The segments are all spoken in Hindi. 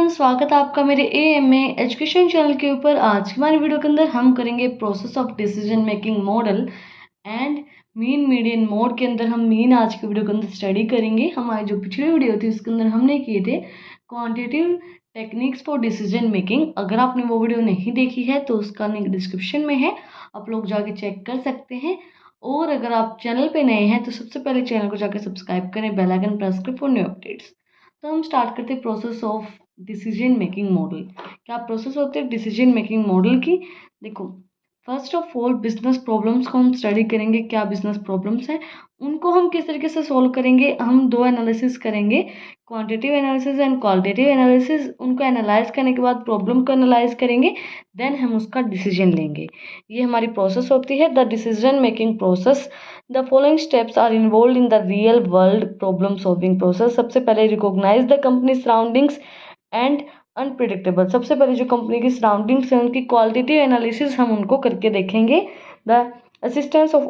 एवरीवन, स्वागत है आपका मेरे एएमए एजुकेशन चैनल के ऊपर। आज की हमारी वीडियो के अंदर हम करेंगे process of decision making model and mean median mode के अंदर हम मीन आज की वीडियो के अंदर स्टडी करेंगे। हमारी जो पिछली वीडियो थी उसके अंदर हमने किए थे quantitative techniques for decision making. अगर आपने वो वीडियो नहीं देखी है तो उसका लिंक डिस्क्रिप्शन में है, आप लोग जाके चेक कर सकते हैं। और अगर आप चैनल पे नए हैं तो सबसे पहले चैनल को जाकर सब्सक्राइब करें, बेल आइकन प्रेस करें फॉर न्यू अपडेट्स। तो हम स्टार्ट करते हैं process of decision making model. क्या प्रोसेस होती है डिसीजन मेकिंग मॉडल की? देखो, first of all business problems को हम स्टडी करेंगे। क्या बिजनेस प्रॉब्लम्स हैं, उनको हम किस तरीके से सॉल्व करेंगे। हम दो एनालिसिस करेंगे, quantitative analysis and qualitative analysis. उनको एनालाइज करने के बाद प्रॉब्लम को एनालाइज करेंगे, देन हम उसका डिसीजन लेंगे। ये हमारी प्रोसेस होती है the decision making process. The following steps are involve in the real world problem solving process. सबसे पहले recognise the company surroundings and unpredictable. सबसे पहले जो कंपनी की सराउंडिंग्स हैं उनकी क्वालिटेटिव एनालिसिस हम उनको करके देखेंगे। The assistance of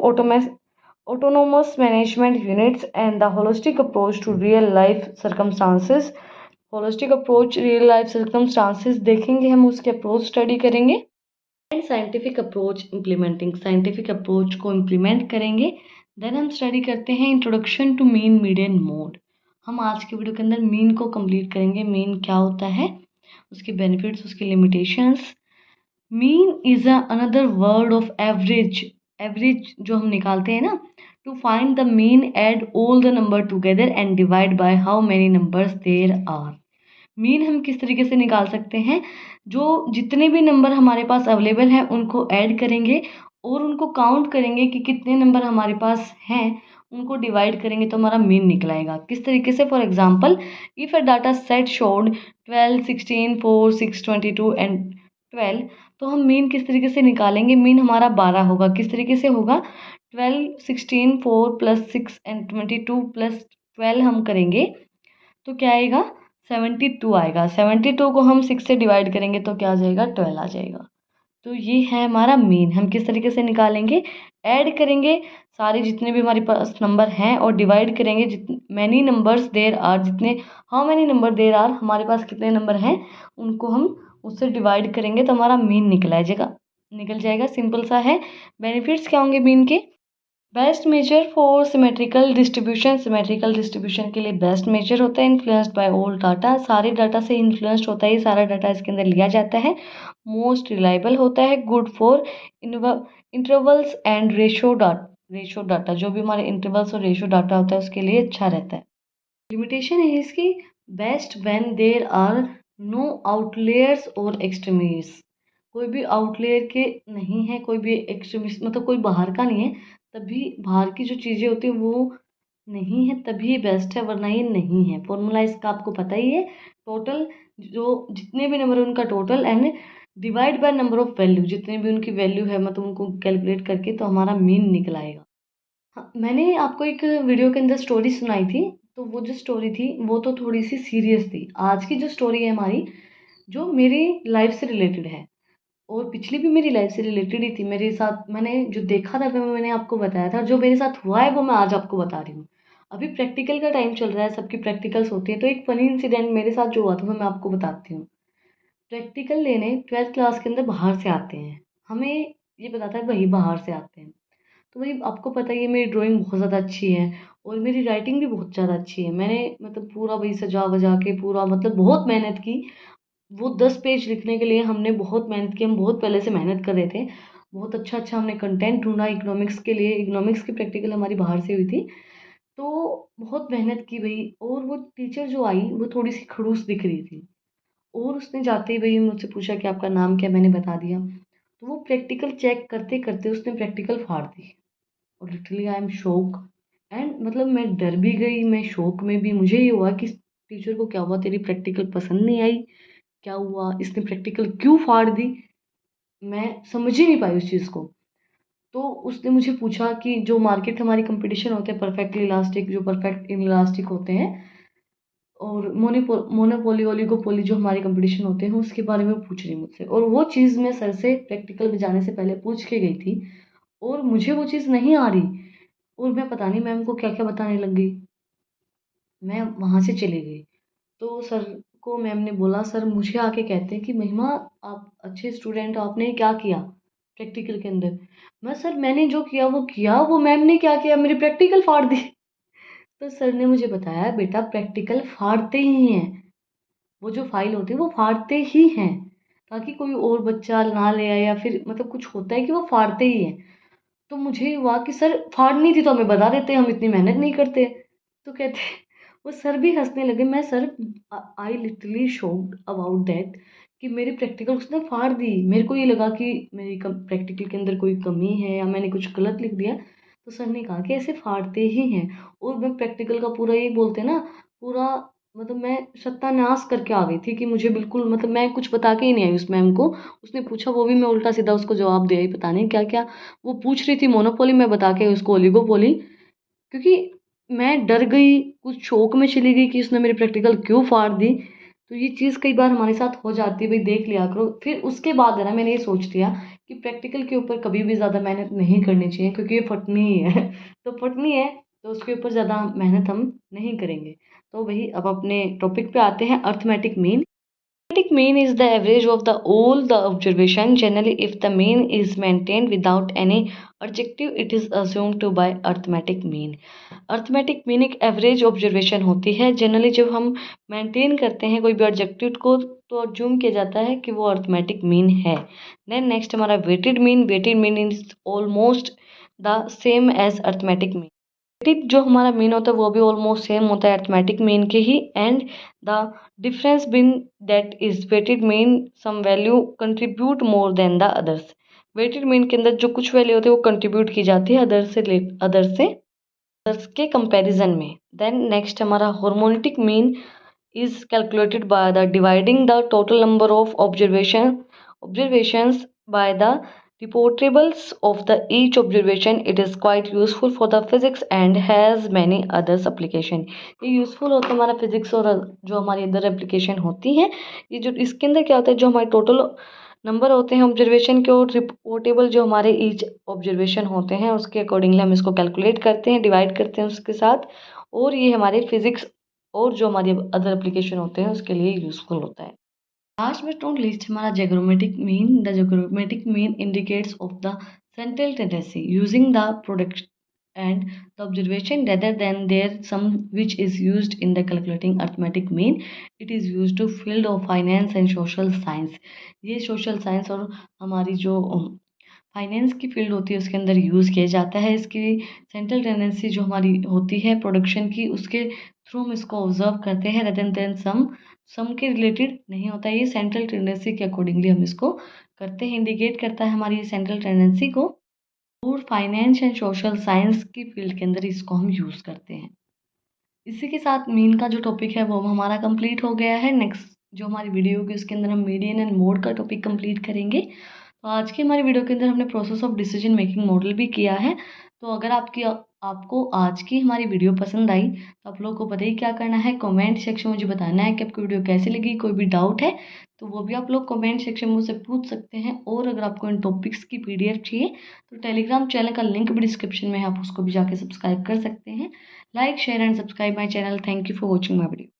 autonomous management units and the holistic approach to real life circumstances। holistic approach real life circumstances देखेंगे, हम उसके अप्रोच स्टडी करेंगे। And scientific approach implementing, scientific approach को इम्प्लीमेंट करेंगे। देन हम स्टडी करते हैं introduction to mean median mode. हम आज के वीडियो के अंदर मीन को कंप्लीट करेंगे। मीन क्या होता है, उसके बेनिफिट्स, उसकी limitations. Mean is another word of average. Average जो हम निकालते हैं ना, to find the mean add all the number together and divide by how many numbers there are. Mean हम किस तरीके से निकाल सकते हैं, जो जितने भी नंबर हमारे पास अवेलेबल हैं उनको ऐड करेंगे और उनको काउंट करेंगे कि कितने नंबर हमारे पास हैं, उनको डिवाइड करेंगे तो हमारा मीन निकलाएगा। किस तरीके से? For example, if a data set showed 12, 16, 4, 6, 22 and 12, तो हम मीन किस तरीके से निकालेंगे? मीन हमारा 12 होगा। किस तरीके से होगा? 12, 16, 4 प्लस 6 एंड 22 प्लस 12 हम करेंगे तो क्या आएगा? 72 आएगा। 72 को हम 6 से डिवाइड करेंगे तो क्या आ जाएगा? 12 आ जाएगा। तो ये है हमारा मीन। हम किस तरीके से निकालेंगे? ऐड करेंगे सारे जितने भी हमारे पास नंबर हैं और डिवाइड करेंगे जितने मैनी नंबर्स देर आर, जितने how many number there are, हमारे पास कितने नंबर हैं उनको हम उससे डिवाइड करेंगे तो हमारा मीन निकल जाएगा। सिंपल सा है। बेनिफिट्स क्या होंगे मीन के? Best measure for symmetrical distribution. Symmetrical distribution के लिए बेस्ट मेजर होता है। इन्फ्लुएंस्ड बाय ऑल डाटा, सारे डाटा से इन्फ्लुएंस्ड होता है, ये सारा डाटा इसके अंदर लिया जाता है। मोस्ट रिलायबल होता है। Good for intervals and ratio data, जो भी हमारे इंटरवल्स और रेशो डाटा होता है उसके लिए अच्छा रहता है। लिमिटेशन है इसकी, best when there are no outliers और एक्सट्रीमिस्ट। कोई भी आउटलेयर के नहीं है, कोई भी एक्सट्रीमिस्ट मतलब कोई बाहर का नहीं है, तभी बाहर की जो चीज़ें होती हैं वो नहीं है तभी ये बेस्ट है, वरना ये नहीं है। फॉर्मूला इसका आपको पता ही है। टोटल जो जितने भी नंबर है उनका total and divide by number of value, जितने भी उनकी वैल्यू है मतलब उनको कैलकुलेट करके तो हमारा मीन निकल आएगा। हाँ, मैंने आपको एक वीडियो के अंदर स्टोरी सुनाई थी, तो वो जो स्टोरी थी वो तो थोड़ी सी सीरियस थी। आज की जो स्टोरी है हमारी, जो मेरी लाइफ से रिलेटेड है और पिछली भी मेरी लाइफ से रिलेटेड ही थी। मेरे साथ मैंने जो देखा था वो मैंने आपको बताया था, जो मेरे साथ हुआ है वो मैं आज आपको बता रही हूँ। अभी प्रैक्टिकल का टाइम चल रहा है, सबकी प्रैक्टिकल्स होती है, तो एक फनी इंसिडेंट मेरे साथ जो हुआ था वो मैं आपको बताती हूँ। प्रैक्टिकल लेने 12th क्लास के अंदर बाहर से आते हैं, हमें ये बताता है वही बाहर से आते हैं। तो वही आपको पता ही है, मेरी ड्राइंग बहुत ज़्यादा अच्छी है और मेरी राइटिंग भी बहुत ज़्यादा अच्छी है। मैंने मतलब पूरा वही सजा वजा के पूरा मतलब बहुत मेहनत की। वो 10 पेज लिखने के लिए हमने बहुत मेहनत की, हम बहुत पहले से मेहनत कर रहे थे। बहुत अच्छा अच्छा हमने कंटेंट ढूंढा इकोनॉमिक्स के लिए। इकोनॉमिक्स की प्रैक्टिकल हमारी बाहर से हुई थी, तो बहुत मेहनत की भाई। और वो टीचर जो आई वो थोड़ी सी खड़ूस दिख रही थी और उसने जाते ही भाई मुझसे पूछा कि आपका नाम क्या, मैंने बता दिया। तो वो प्रैक्टिकल चेक करते करते उसने प्रैक्टिकल फाड़ दी और literally I am shock. And मतलब मैं डर भी गई, मैं शौक में भी। मुझे ये हुआ कि टीचर को क्या हुआ, तेरी प्रैक्टिकल पसंद नहीं आई, क्या हुआ, इसने प्रैक्टिकल क्यों फाड़ दी? मैं समझ ही नहीं पाई उस चीज़ को। तो उसने मुझे पूछा कि जो मार्केट हमारी कंपटीशन होते हैं परफेक्टली इलास्टिक, जो परफेक्ट इलास्टिक होते हैं, और मोनोपोली ओलिगोपोली जो हमारे कंपटीशन होते हैं उसके बारे में पूछ रही मुझसे। और वो चीज़ मैं सर से प्रैक्टिकल में जाने से पहले पूछ के गई थी और मुझे वो चीज़ नहीं आ रही और मैं पता नहीं मैम को क्या क्या बताने लग गई। मैं वहाँ से चली गई। तो सर को मैम ने बोला, सर मुझे आके कहते हैं कि महिमा आप अच्छे स्टूडेंट हो, आपने क्या किया प्रैक्टिकल के अंदर। सर मैंने जो किया वो किया, वो मैम ने क्या किया, मेरी प्रैक्टिकल फाड़ दी। तो सर ने मुझे बताया बेटा प्रैक्टिकल फाड़ते ही हैं, वो जो फाइल होती है वो फाड़ते ही हैं, ताकि कोई और बच्चा ना ले आए या फिर मतलब कुछ होता है कि वो फाड़ते ही हैं। तो मुझे हुआ कि सर फाड़नी थी तो हमें बता देते, हम इतनी मेहनत नहीं करते। तो कहते वो सर भी हंसने लगे। मैं sir I literally shocked about that कि मेरी प्रैक्टिकल उसने फाड़ दी। मेरे को ये लगा कि मेरी प्रैक्टिकल के अंदर कोई कमी है या मैंने कुछ गलत लिख दिया। तो सर ने कहा कि ऐसे फाड़ते ही हैं। और मैं प्रैक्टिकल का पूरा ये बोलते हैं ना, पूरा मतलब मैं सत्यानाश करके आ गई थी कि मुझे बिल्कुल मतलब मैं कुछ बता के ही नहीं आई उस मैम को। उसने पूछा वो भी मैं उल्टा सीधा उसको जवाब दे आई, पता नहीं क्या क्या वो पूछ रही थी। मोनोपोली मैं बता के उसको ओलिगोपोली, क्योंकि मैं डर गई, कुछ शौक में चली गई कि उसने मेरी प्रैक्टिकल क्यों फाड़ दी। तो ये चीज़ कई बार हमारे साथ हो जाती है, भाई देख लिया करो। फिर उसके बाद है ना मैंने ये सोच लिया कि प्रैक्टिकल के ऊपर कभी भी ज़्यादा मेहनत नहीं करनी चाहिए, क्योंकि ये फटनी ही है। तो फटनी है तो उसके ऊपर ज़्यादा मेहनत हम नहीं करेंगे। तो वही अब अपने टॉपिक पे आते हैं, arithmetic mean. Arithmetic mean is the average of all the observation. Generally, if the mean is maintained without any adjective, it is assumed to by arithmetic mean. Arithmetic mean एक एवरेज ऑब्जर्वेशन होती है। जनरली जब हम मेंटेन करते हैं कोई भी ऑब्जेक्टिव को तो अज्यूम किया जाता है कि वो अर्थमेटिक मीन है। देन नेक्स्ट हमारा weighted mean. Weighted mean is almost the same as arithmetic mean. Weighted जो हमारा मीन होता है वो भी ऑलमोस्ट सेम होता है अर्थमेटिक मीन के ही। And the difference between that is weighted mean some value contribute more than the others. Weighted mean के अंदर जो कुछ वैल्यू होती है वो कंट्रीब्यूट की जाती है अदर्स के कंपैरिजन में। देन नेक्स्ट हमारा हार्मोनिटिक mean is calculated by the dividing the total number of observations by the reportables of the each observation. It is quite useful for the physics and has many others application. ये यूजफुल होता है हमारा फिजिक्स और जो हमारी अदर एप्लीकेशन होती हैं। ये जो इसके अंदर क्या होता है, जो हमारे टोटल नंबर होते हैं ऑब्जर्वेशन के और रिपोर्टेबल जो हमारे ईच ऑब्जर्वेशन होते हैं उसके अकॉर्डिंगली हम इसको कैलकुलेट करते हैं, डिवाइड करते हैं उसके साथ। और ये हमारे फिजिक्स और जो हमारे अदर एप्लीकेशन होते हैं उसके लिए यूजफुल होता है। लास्ट बट नॉट लीस्ट हमारा geometric mean. The geometric mean indicates of the central tendency using the product and the observation rather than their sum, which is used in the calculating arithmetic mean. It is used to field of finance and social science. ये सोशल साइंस और हमारी जो फाइनेंस की फील्ड होती है उसके अंदर यूज़ किया जाता है। इसकी सेंट्रल टेंडेंसी जो हमारी होती है प्रोडक्शन की, उसके थ्रू हम इसको ऑब्जर्व करते हैं रेदर देन सम के रिलेटेड नहीं होता है। ये सेंट्रल टेंडेंसी के अकॉर्डिंगली हम इसको करते हैं, इंडिकेट करता है हमारी सेंट्रल टेंडेंसी को। और फाइनेंस एंड सोशल साइंस की फील्ड के अंदर इसको हम यूज़ करते हैं। इसी के साथ मीन का जो टॉपिक है वो हमारा कंप्लीट हो गया है। नेक्स्ट जो हमारी वीडियो होगी उसके अंदर हम मीडियन एंड मोड का टॉपिक कंप्लीट करेंगे। तो आज की हमारी वीडियो के अंदर हमने process of decision making model भी किया है। तो अगर आपको आज की हमारी वीडियो पसंद आई तो आप लोगों को पता ही क्या करना है, कमेंट सेक्शन में मुझे बताना है कि आपको वीडियो कैसी लगी। कोई भी डाउट है तो वो भी आप लोग कमेंट सेक्शन में मुझसे पूछ सकते हैं। और अगर आपको इन टॉपिक्स की PDF चाहिए तो टेलीग्राम चैनल का लिंक भी डिस्क्रिप्शन में है, आप उसको भी जाके सब्सक्राइब कर सकते हैं। Like share and subscribe my channel. Thank you for watching my video.